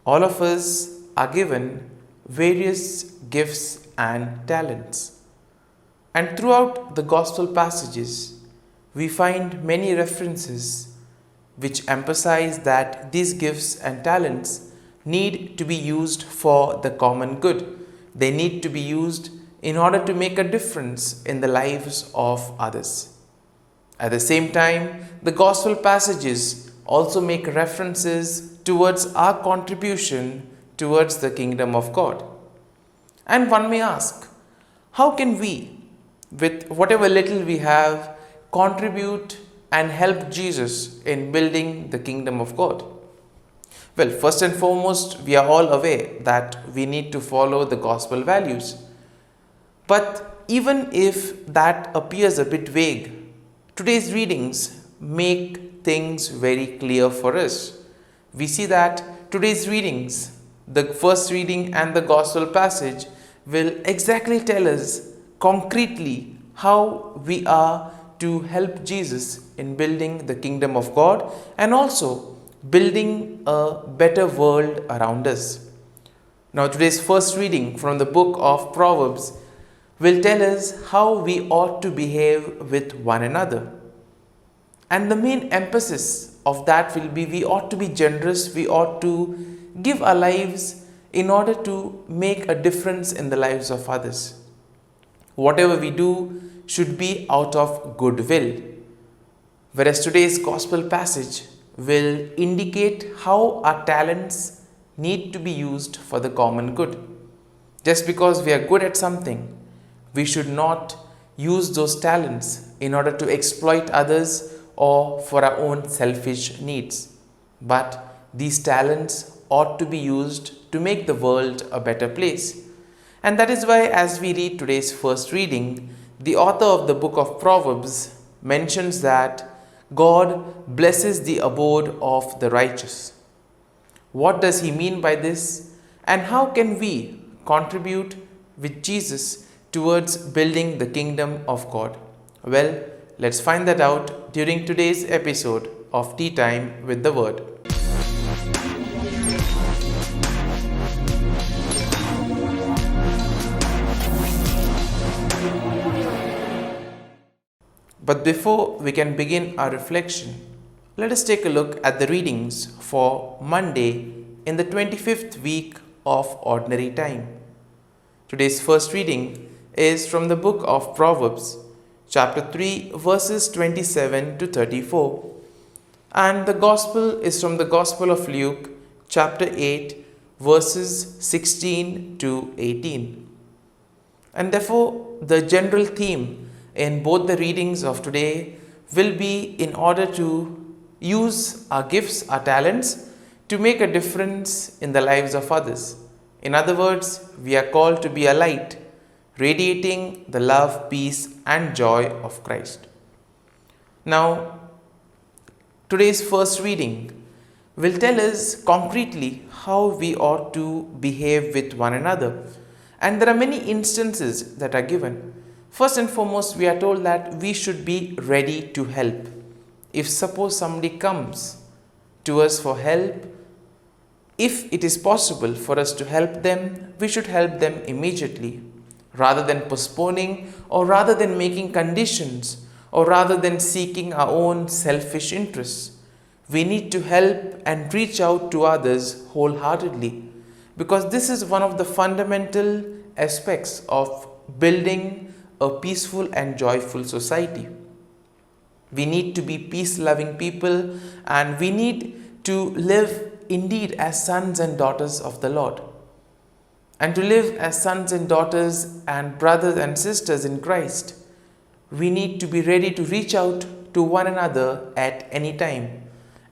All of us are given various gifts and talents. And throughout the Gospel passages, we find many references which emphasize that these gifts and talents need to be used for the common good. They need to be used in order to make a difference in the lives of others. At the same time, the Gospel passages also make references towards our contribution towards the kingdom of God. And one may ask, how can we, with whatever little we have, contribute and help Jesus in building the kingdom of God? Well, first and foremost, we are all aware that we need to follow the gospel values. But even if that appears a bit vague, today's readings make things very clear for us. We see that today's readings, the first reading and the gospel passage, will exactly tell us concretely how we are to help Jesus in building the kingdom of God and also building a better world around us. Now, today's first reading from the book of Proverbs will tell us how we ought to behave with one another. And the main emphasis of that will be we ought to be generous, we ought to give our lives in order to make a difference in the lives of others. Whatever we do should be out of goodwill. Whereas today's gospel passage will indicate how our talents need to be used for the common good. Just because we are good at something, we should not use those talents in order to exploit others or for our own selfish needs. But these talents ought to be used to make the world a better place. And that is why, as we read today's first reading, the author of the book of Proverbs mentions that God blesses the abode of the righteous. What does he mean by this? And how can we contribute with Jesus towards building the kingdom of God? Well, let's find that out during today's episode of Tea Time with the Word. But before we can begin our reflection, let us take a look at the readings for Monday in the 25th week of Ordinary Time. Today's first reading is from the book of Proverbs, chapter 3, verses 27 to 34. And the Gospel is from the Gospel of Luke, chapter 8, verses 16 to 18. And therefore, the general theme in both the readings of today will be in order to use our gifts, our talents, to make a difference in the lives of others. In other words, we are called to be a light, radiating the love, peace, and joy of Christ. Now, today's first reading will tell us concretely how we ought to behave with one another. And there are many instances that are given. First and foremost, we are told that we should be ready to help. If suppose somebody comes to us for help, if it is possible for us to help them, we should help them immediately, rather than postponing or rather than making conditions or rather than seeking our own selfish interests. We need to help and reach out to others wholeheartedly, because this is one of the fundamental aspects of building a peaceful and joyful society. We need to be peace-loving people, and we need to live indeed as sons and daughters of the Lord. And to live as sons and daughters and brothers and sisters in Christ, we need to be ready to reach out to one another at any time.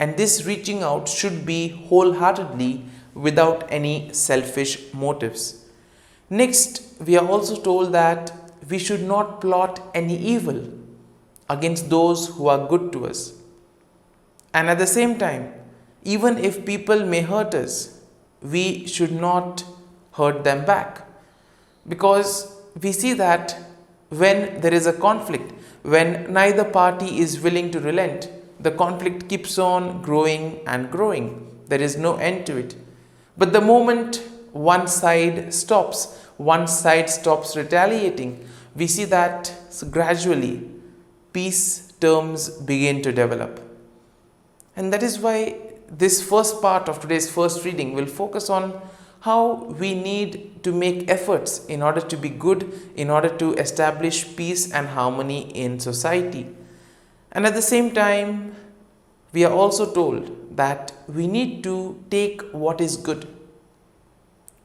And this reaching out should be wholeheartedly without any selfish motives. Next, we are also told that we should not plot any evil against those who are good to us. And at the same time, even if people may hurt us, we should not hurt them back. Because we see that when there is a conflict, when neither party is willing to relent, the conflict keeps on growing and growing. There is no end to it. But the moment one side stops retaliating, we see that gradually peace terms begin to develop. And that is why this first part of today's first reading will focus on how we need to make efforts in order to be good, in order to establish peace and harmony in society. And at the same time, we are also told that we need to take what is good.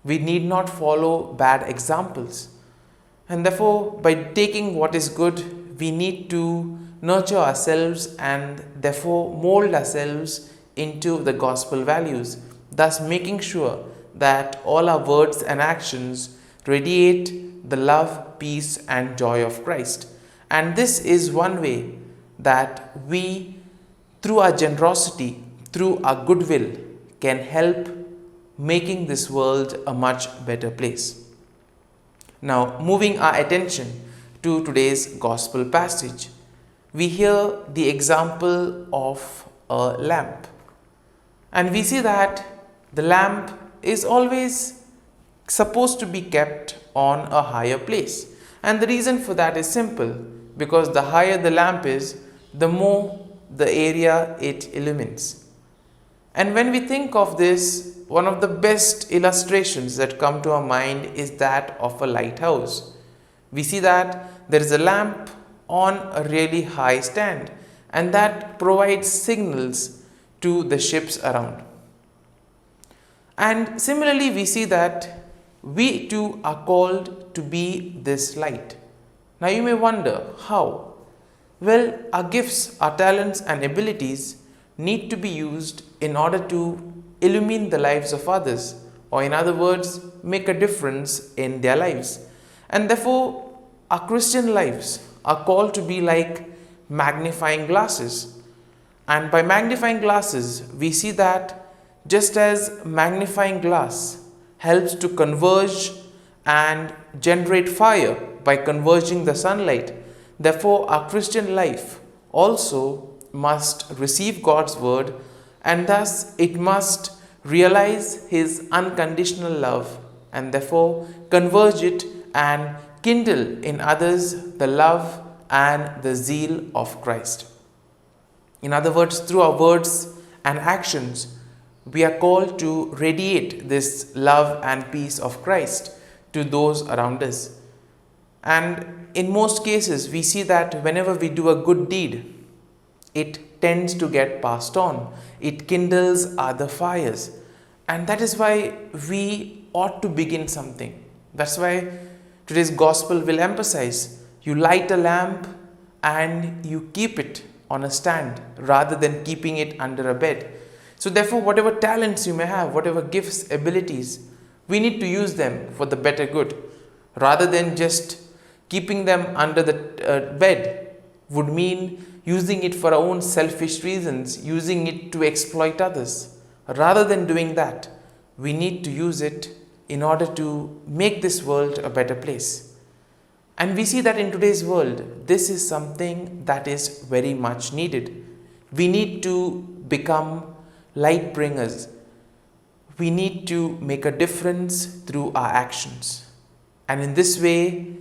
We need not follow bad examples. And therefore, by taking what is good, we need to nurture ourselves and therefore mold ourselves into the gospel values, thus making sure that all our words and actions radiate the love, peace, and joy of Christ. And this is one way that we, through our generosity, through our goodwill, can help making this world a much better place. Now, moving our attention to today's gospel passage, we hear the example of a lamp. And we see that the lamp is always supposed to be kept on a higher place. And the reason for that is simple, because the higher the lamp is, the more the area it illumines. And when we think of this, one of the best illustrations that come to our mind is that of a lighthouse. We see that there is a lamp on a really high stand, and that provides signals to the ships around. And similarly, we see that we too are called to be this light. Now you may wonder, how? Well, our gifts, our talents and abilities need to be used in order to illumine the lives of others, or in other words, make a difference in their lives. And therefore, our Christian lives are called to be like magnifying glasses. And by magnifying glasses, we see that just as magnifying glass helps to converge and generate fire by converging the sunlight, therefore our Christian life also must receive God's word, and thus it must realize His unconditional love and therefore converge it and kindle in others the love and the zeal of Christ. In other words, through our words and actions, we are called to radiate this love and peace of Christ to those around us. And in most cases, we see that whenever we do a good deed, it tends to get passed on. It kindles other fires. And that is why we ought to begin something. That's why today's gospel will emphasize you light a lamp and you keep it on a stand rather than keeping it under a bed. So therefore, whatever talents you may have, whatever gifts, abilities, we need to use them for the better good. Rather than just keeping them under the bed would mean using it for our own selfish reasons, using it to exploit others. Rather than doing that, we need to use it in order to make this world a better place. And we see that in today's world, this is something that is very much needed. We need to become light bringers. We need to make a difference through our actions. And in this way,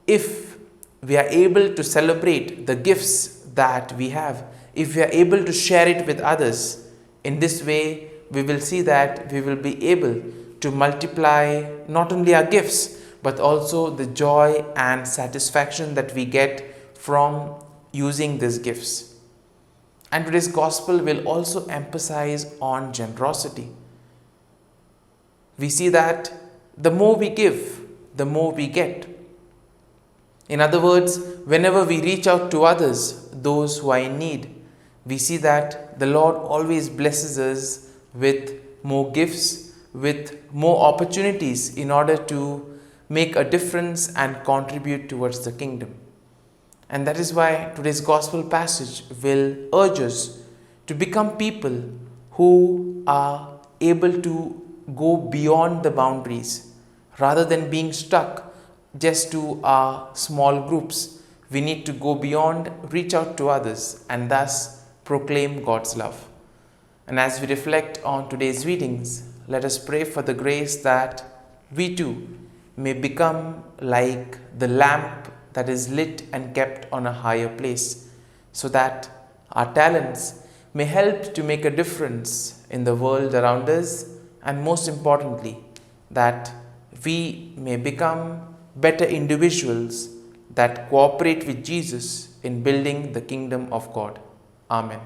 if we are able to celebrate the gifts that we have, if we are able to share it with others, in this way, we will see that we will be able to multiply not only our gifts, but also the joy and satisfaction that we get from using these gifts. And today's gospel will also emphasize on generosity. We see that the more we give, the more we get. In other words, whenever we reach out to others, those who are in need, we see that the Lord always blesses us with more gifts, with more opportunities in order to make a difference and contribute towards the kingdom. And that is why today's gospel passage will urge us to become people who are able to go beyond the boundaries rather than being stuck just to our small groups. We need to go beyond, reach out to others, and thus proclaim God's love. And as we reflect on today's readings, let us pray for the grace that we too may become like the lamp that is lit and kept on a higher place, so that our talents may help to make a difference in the world around us, and most importantly, that we may become better individuals that cooperate with Jesus in building the kingdom of God. Amen.